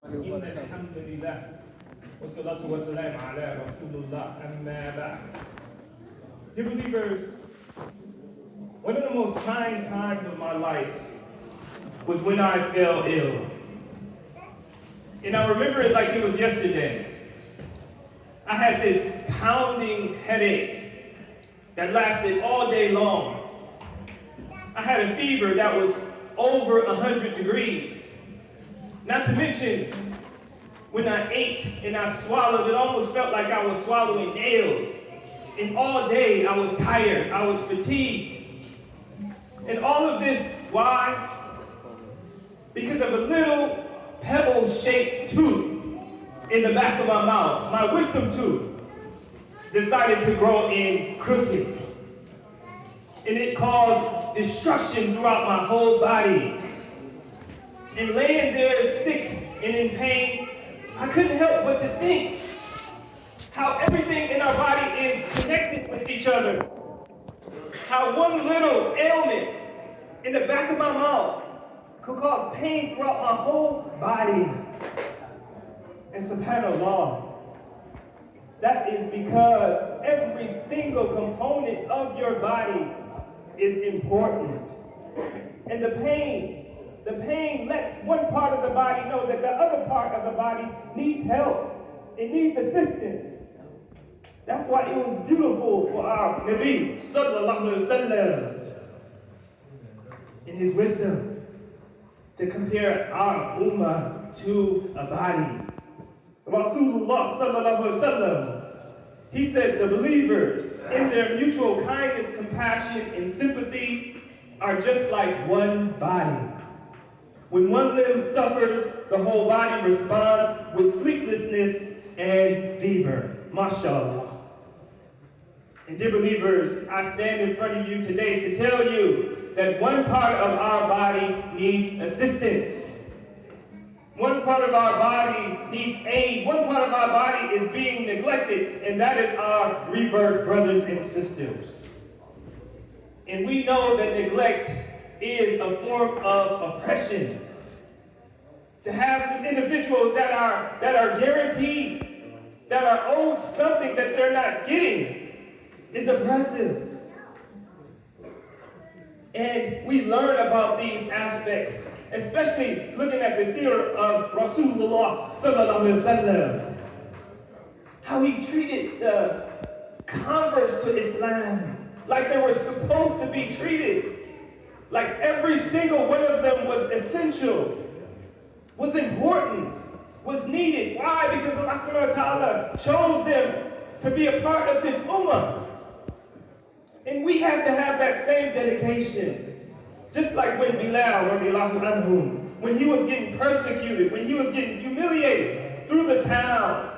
إن الحمد لله والصلاة والسلام على رسول الله أما بعد. Dear believers, one of the most trying times of my life was when I fell ill. And I remember it like it was yesterday. I had this pounding headache that lasted all day long. I had a fever that was over 100 degrees. Not to mention, when I ate and I swallowed, it almost felt like I was swallowing nails. And all day I was tired, I was fatigued. And all of this, why? Because of a little pebble-shaped tooth in the back of my mouth. My wisdom tooth decided to grow in crooked. And it caused destruction throughout my whole body. And laying there sick and in pain, I couldn't help but to think how everything in our body is connected with each other. How one little ailment in the back of my mouth could cause pain throughout my whole body. And subhanAllah, that is because every single component of your body is important. And the pain lets one part of the body know that the other part of the body needs help. It needs assistance. That's why it was beautiful for our Nabi sallallahu alaihi wasallam in his wisdom to compare our ummah to a body. Rasulullah sallallahu alaihi wasallam, he said the believers in their mutual kindness, compassion, and sympathy are just like one body. When one limb suffers, the whole body responds with sleeplessness and fever. MashaAllah. And dear believers, I stand in front of you today to tell you that one part of our body needs assistance. One part of our body needs aid. One part of our body is being neglected, and that is our rebirth brothers and sisters. And we know that neglect is a form of oppression. To have some individuals that are guaranteed, that are owed something that they're not getting, is oppressive. And we learn about these aspects, especially looking at the seerah of Rasulullah sallallahu alaihi wasallam, how he treated the converts to Islam like they were supposed to be treated. Like every single one of them was essential, was important, was needed. Why? Because Allah subhanahu wa ta'ala chose them to be a part of this ummah. And we have to have that same dedication. Just like when Bilal, radiallahu anhu, when he was getting persecuted, when he was getting humiliated through the town.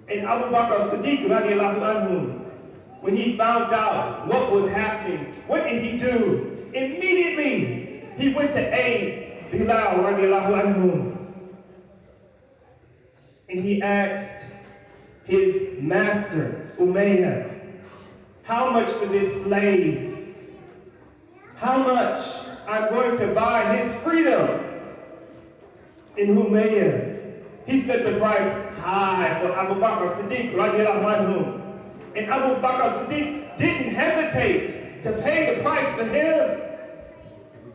And Abu Bakr Siddiq, radiallahu anhu, when he found out what was happening, what did he do? Immediately, he went to aid Bilal radiallahu anhu. And he asked his master, Umayyah, how much for this slave? How much I'm going to buy his freedom? In Umayyah, he set the price high for Abu Bakr Siddiq radiallahu anhu. And Abu Bakr Siddiq didn't hesitate to pay the price for him.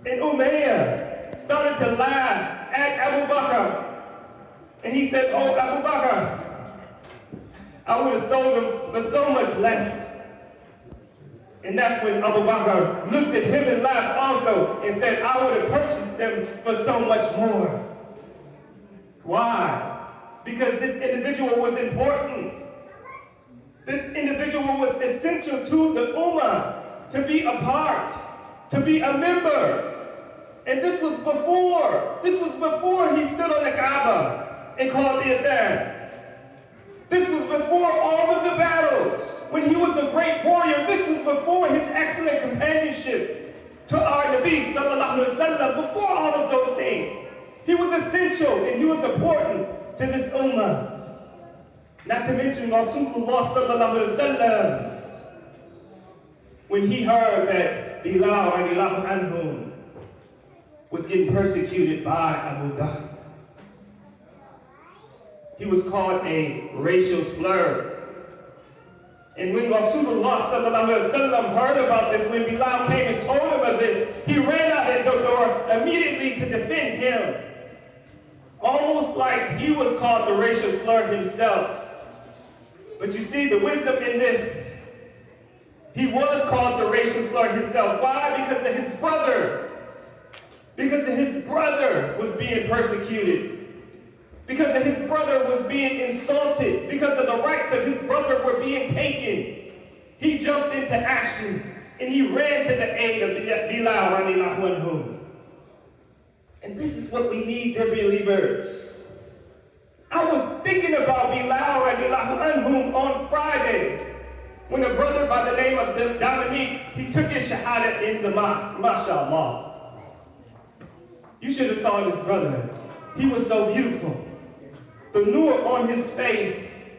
And Umayyah started to laugh at Abu Bakr. And he said, oh, Abu Bakr, I would have sold him for so much less. And that's when Abu Bakr looked at him and laughed also and said, I would have purchased them for so much more. Why? Because this individual was important. This individual was essential to the ummah, to be a part, to be a member. And this was before he stood on the Kaaba and called the adhan. This was before all of the battles. When he was a great warrior, this was before his excellent companionship to our Nabi sallallahu alaihi wasallam. Before all of those things, he was essential and he was important to this ummah. Not to mention Rasulullah sallallahu alaihi wasallam, when he heard that Bilal radiallahu anhu was getting persecuted by Abu Bakr, he was called a racial slur. And when Rasulullah heard about this, when Bilal came and told him of this, he ran out the door immediately to defend him. Almost like he was called the racial slur himself. But you see the wisdom in this. He was called the racial slur himself. Why? Because of his brother. Because of his brother was being persecuted. Because of his brother was being insulted. Because of the rights of his brother were being taken. He jumped into action and he ran to the aid of Bilal radiallahu anhu. And this is what we need, dear believers. I was thinking about Bilal radiallahu anhu on Friday when a brother by the name of Dominique, he took his shahada in the mosque. MashaAllah. You should have saw this brother. He was so beautiful. The nur on his face.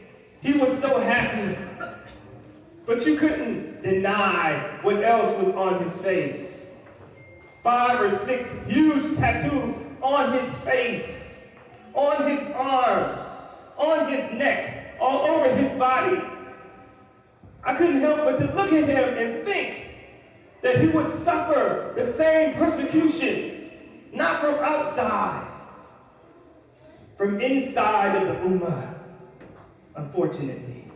He was so happy. But you couldn't deny what else was on his face. 5 or 6 huge tattoos on his face, on his arms, on his neck, all over his body. I couldn't help but to look at him and think that he would suffer the same persecution, not from outside, from inside of the ummah, unfortunately.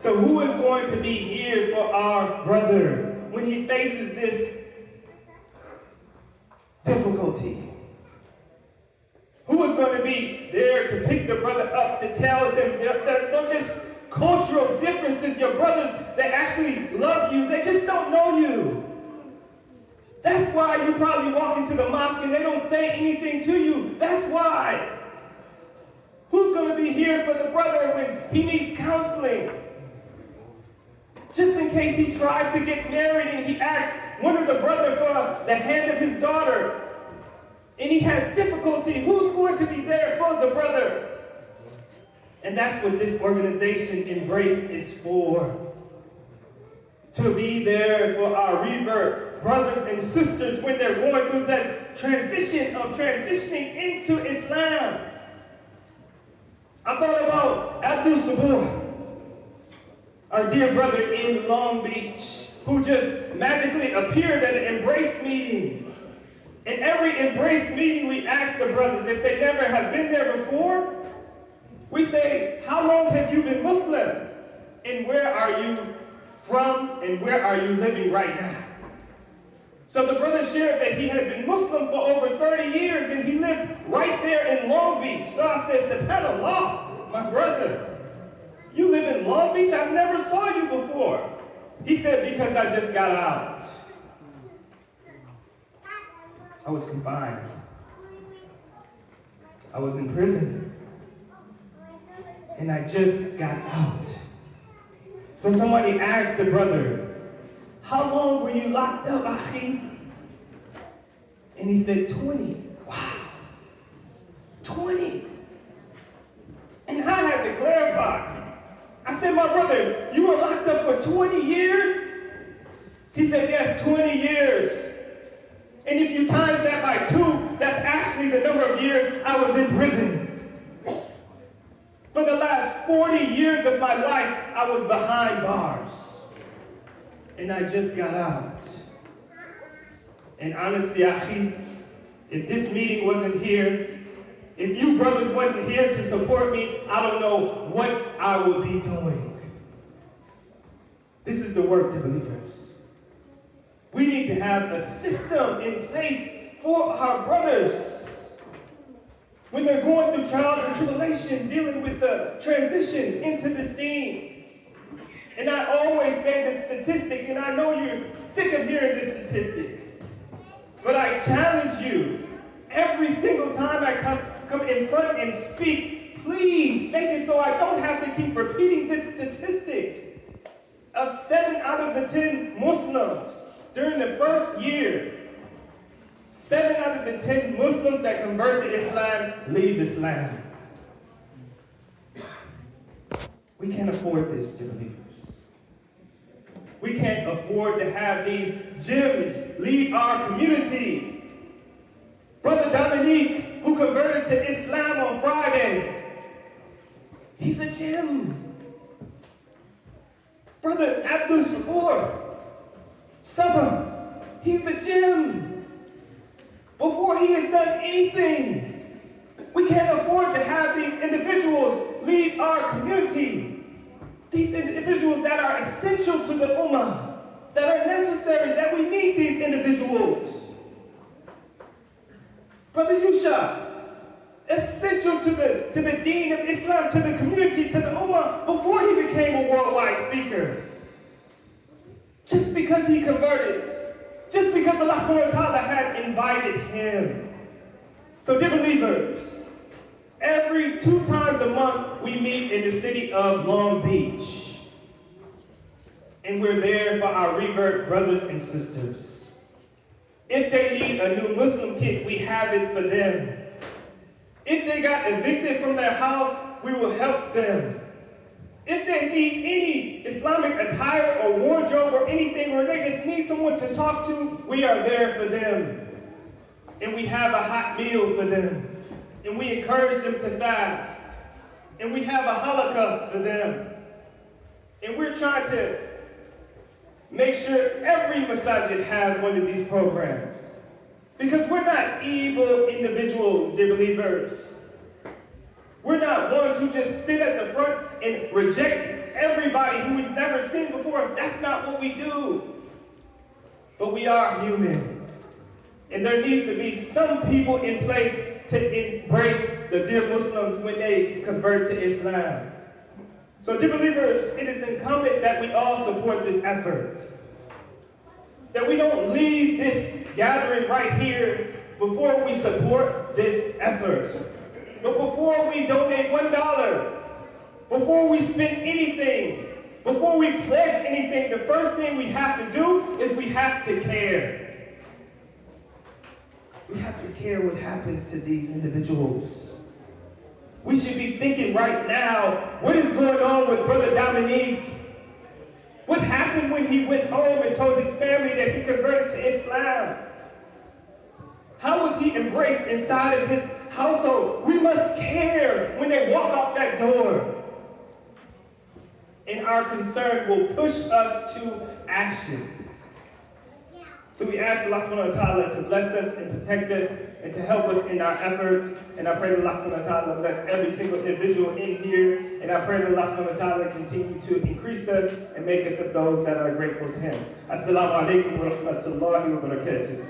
So who is going to be here for our brother when he faces this difficulty? Who is going to be there to pick the brother up, to tell them they're just cultural differences, your brothers, they actually love you, they just don't know you. That's why you probably walk into the mosque and they don't say anything to you. That's why. Who's going to be here for the brother when he needs counseling? Just in case he tries to get married and he asks one of the brothers for the hand of his daughter, and he has difficulty, who's going to be there for the brother? And that's what this organization, Embrace, is for. To be there for our revert brothers and sisters when they're going through this transition of transitioning into Islam. I thought about Abdul Sabur, our dear brother in Long Beach, who just magically appeared at an Embrace meeting. In every Embrace meeting, we ask the brothers if they never have been there before. We say, how long have you been Muslim? And where are you from? And where are you living right now? So the brother shared that he had been Muslim for over 30 years and he lived right there in Long Beach. So I said, SubhanAllah, my brother, you live in Long Beach? I never saw you before. He said, because I just got out. I was confined. I was in prison. And I just got out. So somebody asked the brother, how long were you locked up, Akhi? And he said, 20. Wow. 20. And I had to clarify. I said, my brother, you were locked up for 20 years? He said, yes, 20 years. And if you times that by 2, that's actually the number of years I was in prison. For the last 40 years of my life, I was behind bars. And I just got out. And honestly, Akhi, if this meeting wasn't here, if you brothers wasn't here to support me, I don't know what I would be doing. This is the work to believers. We need to have a system in place for our brothers. When they're going through trials and tribulation, dealing with the transition into this deen. And I always say this statistic, and I know you're sick of hearing this statistic, but I challenge you, every single time I come in front and speak, please make it so I don't have to keep repeating this statistic of 7 out of the 10 Muslims during the first year. 7 out of the 10 Muslims that convert to Islam leave Islam. We can't afford this, dear believers. We can't afford to have these gems leave our community. Brother Dominique, who converted to Islam on Friday, he's a gem. Brother Abdul Sabah, he's a gem. Before he has done anything, we can't afford to have these individuals lead our community. These individuals that are essential to the ummah, that are necessary, that we need these individuals. Brother Yusha, essential to the deen of Islam, to the community, to the ummah, before he became a worldwide speaker. Just because he converted, just because Allah subhanahu wa ta'ala had invited him. So dear believers, every 2 times a month we meet in the city of Long Beach. And we're there for our revert brothers and sisters. If they need a new Muslim kit, we have it for them. If they got evicted from their house, we will help them. If they need any Islamic attire or wardrobe or anything, or they just need someone to talk to, we are there for them. And we have a hot meal for them. And we encourage them to fast. And we have a halakha for them. And we're trying to make sure every masajid has one of these programs. Because we're not evil individuals, dear believers. We're not ones who just sit at the front and reject everybody who we've never seen before. That's not what we do. But we are human. And there needs to be some people in place to embrace the dear Muslims when they convert to Islam. So dear believers, it is incumbent that we all support this effort. That we don't leave this gathering right here before we support this effort. But before we donate $1, before we spend anything, before we pledge anything, the first thing we have to do is we have to care. We have to care what happens to these individuals. We should be thinking right now, what is going on with Brother Dominique? What happened when he went home and told his family that he converted to Islam? How was he embraced inside of his household? We must care when they walk out that door. And our concern will push us to action. So we ask Allah subhanahu wa ta'ala to bless us and protect us and to help us in our efforts. And I pray that Allah subhanahu wa ta'ala bless every single individual in here. And I pray that Allah subhanahu wa ta'ala continue to increase us and make us of those that are grateful to Him. Assalamu alaikum wa rahmatullahi wa barakatuh.